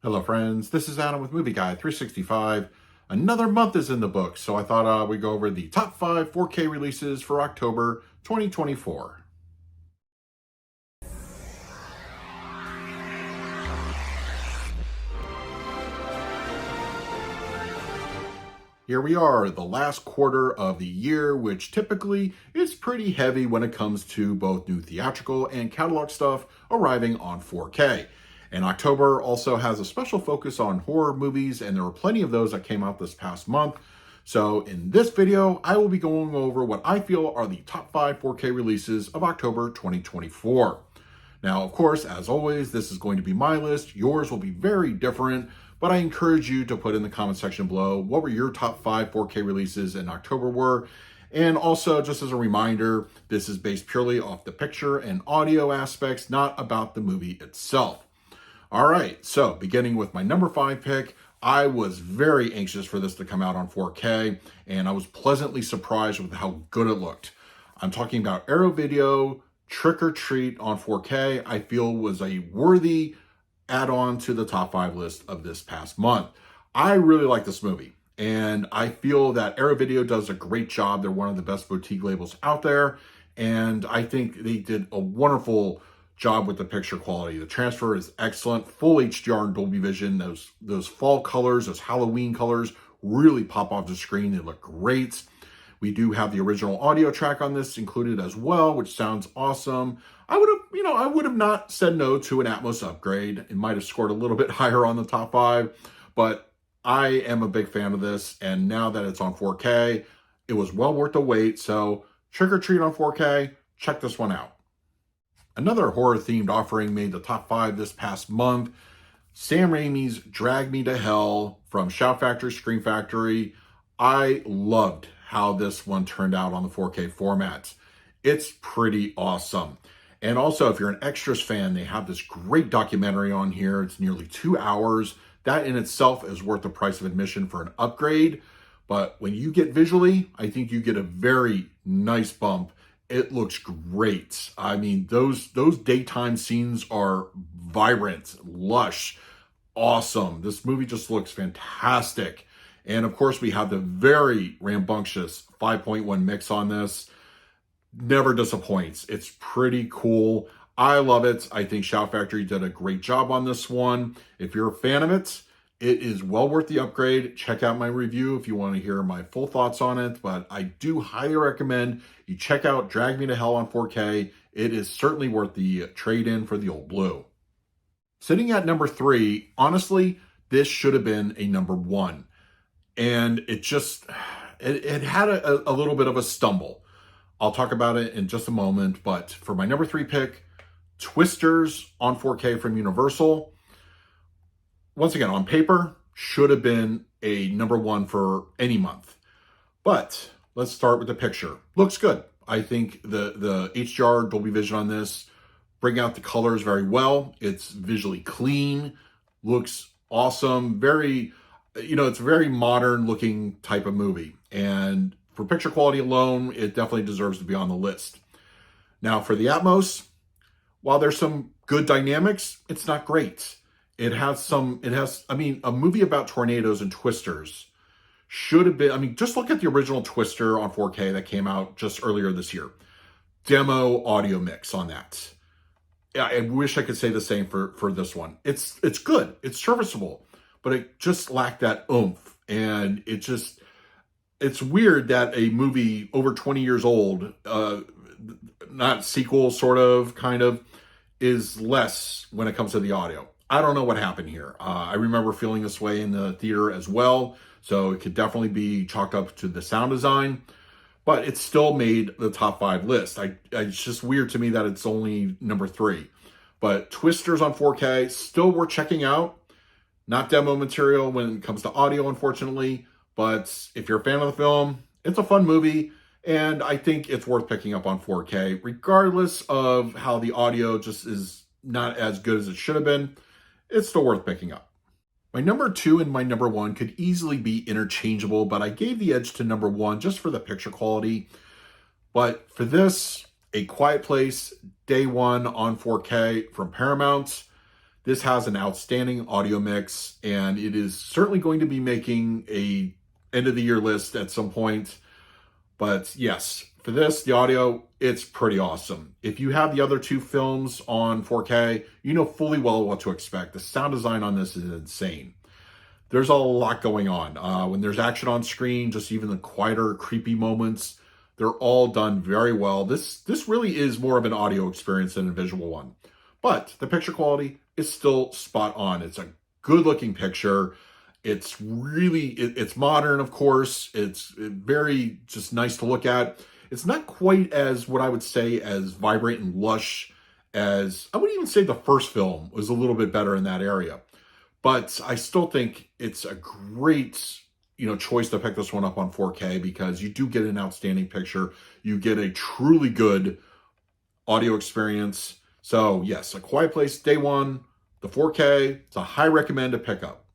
Hello friends, this is Adam with Movie Guy 365. Another month is in the books, so I thought we'd go over the top 5 4K releases for October 2024. Here we are, the last quarter of the year, which typically is pretty heavy when it comes to both new theatrical and catalog stuff arriving on 4K. And October also has a special focus on horror movies, and there were plenty of those that came out this past month. So in this video, I will be going over what I feel are the top 5 4K releases of October 2024. Now, of course, as always, this is going to be my list. Yours will be very different, but I encourage you to put in the comment section below what were your top 5 4K releases in October were. And also, just as a reminder, this is based purely off the picture and audio aspects, not about the movie itself. All right, so beginning with my number 5 pick, I was very anxious for this to come out on 4K, and I was pleasantly surprised with how good it looked. I'm talking about Arrow Video Trick or Treat on 4K. I feel was a worthy add-on to the top 5 list of this past month. I really like this movie, and I feel that Arrow Video does a great job. They're one of the best boutique labels out there, and I think they did a wonderful job with the picture quality. The transfer is excellent, full HDR and Dolby Vision. Those fall colors, those Halloween colors really pop off the screen. They look great. We do have the original audio track on this included as well, which sounds awesome. I would have not said no to an Atmos upgrade. It might have scored a little bit higher on the top 5, but I am a big fan of this. And now that it's on 4K, it was well worth the wait. So Trick or Treat on 4K, check this one out. Another horror-themed offering made the top 5 this past month. Sam Raimi's Drag Me to Hell from Shout Factory, Scream Factory. I loved how this one turned out on the 4K format. It's pretty awesome. And also, if you're an Extras fan, they have this great documentary on here. It's nearly 2 hours. That in itself is worth the price of admission for an upgrade. But when you get visually, I think you get a very nice bump. It looks great. I mean, those daytime scenes are vibrant, lush, awesome. This movie just looks fantastic. And of course, we have the very rambunctious 5.1 mix on this. Never disappoints. It's pretty cool. I love it. I think Shout Factory did a great job on this one. If you're a fan of it, it is well worth the upgrade. Check out my review if you want to hear my full thoughts on it, but I do highly recommend you check out Drag Me to Hell on 4K. It is certainly worth the trade-in for the old blue. Sitting at number 3, honestly, this should have been a number 1. And it had a little bit of a stumble. I'll talk about it in just a moment, but for my number 3 pick, Twisters on 4K from Universal. Once again, on paper, should have been a number 1 for any month. But let's start with the picture. Looks good. I think the HDR Dolby Vision on this bring out the colors very well. It's visually clean, looks awesome. Very, it's a very modern looking type of movie. And for picture quality alone, it definitely deserves to be on the list. Now for the Atmos, while there's some good dynamics, it's not great. A movie about tornadoes and twisters should have been, just look at the original Twister on 4K that came out just earlier this year. Demo audio mix on that. Yeah, I wish I could say the same for this one. It's good, it's serviceable, but it just lacked that oomph. And it's weird that a movie over 20 years old, not sequel kind of, is less when it comes to the audio. I don't know what happened here. I remember feeling this way in the theater as well, so it could definitely be chalked up to the sound design, but it still made the top 5 list. It's just weird to me that it's only number 3. But Twisters on 4K, still worth checking out. Not demo material when it comes to audio, unfortunately, but if you're a fan of the film, it's a fun movie, and I think it's worth picking up on 4K, regardless of how the audio just is not as good as it should have been. It's still worth picking up. My number 2 and my number 1 could easily be interchangeable, but I gave the edge to number 1 just for the picture quality. But for this, A Quiet Place Day 1 on 4K from Paramount. This has an outstanding audio mix, and it is certainly going to be making a end of the year list at some point. But yes, for this, the audio, it's pretty awesome. If you have the other two films on 4K, you know fully well what to expect. The sound design on this is insane. There's a lot going on. When there's action on screen, just even the quieter, creepy moments, they're all done very well. This really is more of an audio experience than a visual one. But the picture quality is still spot on. It's a good looking picture. It's really, it's modern, of course. It's very just nice to look at. It's not quite as what I would say as vibrant and lush as, I would even say the first film was a little bit better in that area. But I still think it's a great, choice to pick this one up on 4K because you do get an outstanding picture. You get a truly good audio experience. So yes, A Quiet Place Day One, the 4K, it's a high recommend to pick up.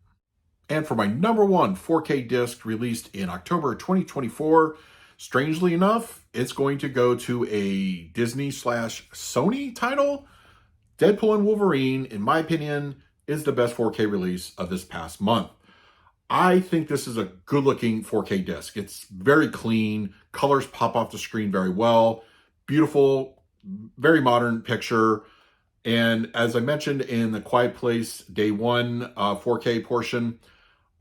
And for my number one 4K disc released in October 2024, strangely enough, it's going to go to a Disney/Sony title. Deadpool and Wolverine, in my opinion, is the best 4K release of this past month. I think this is a good looking 4K disc. It's very clean. Colors pop off the screen very well. Beautiful, very modern picture. And as I mentioned in the Quiet Place Day One 4K portion,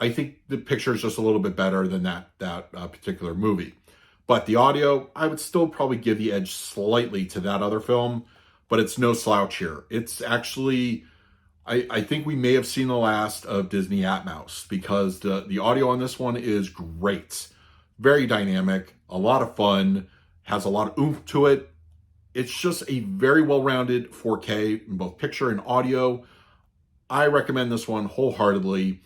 I think the picture is just a little bit better than that particular movie. But the audio, I would still probably give the edge slightly to that other film, but it's no slouch here. It's actually, I think we may have seen the last of Disney Atmos because the audio on this one is great. Very dynamic, a lot of fun, has a lot of oomph to it. It's just a very well-rounded 4K in both picture and audio. I recommend this one wholeheartedly.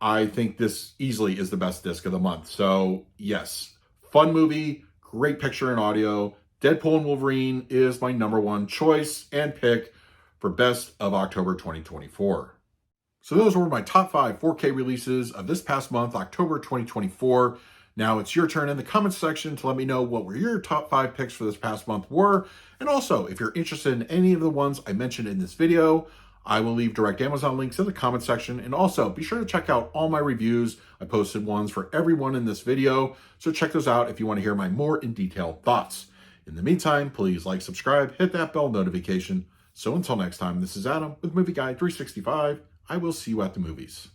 I think this easily is the best disc of the month. So yes, fun movie, great picture and audio. Deadpool and Wolverine is my number one choice and pick for best of October 2024. So those were my top 5 4K releases of this past month, October 2024. Now it's your turn in the comments section to let me know what were your top 5 picks for this past month were. And also, if you're interested in any of the ones I mentioned in this video, I will leave direct Amazon links in the comment section. And also be sure to check out all my reviews. I posted ones for everyone in this video. So check those out if you want to hear my more in detailed thoughts. In the meantime, please like, subscribe, hit that bell notification. So until next time, this is Adam with Movie Guide 365. I will see you at the movies.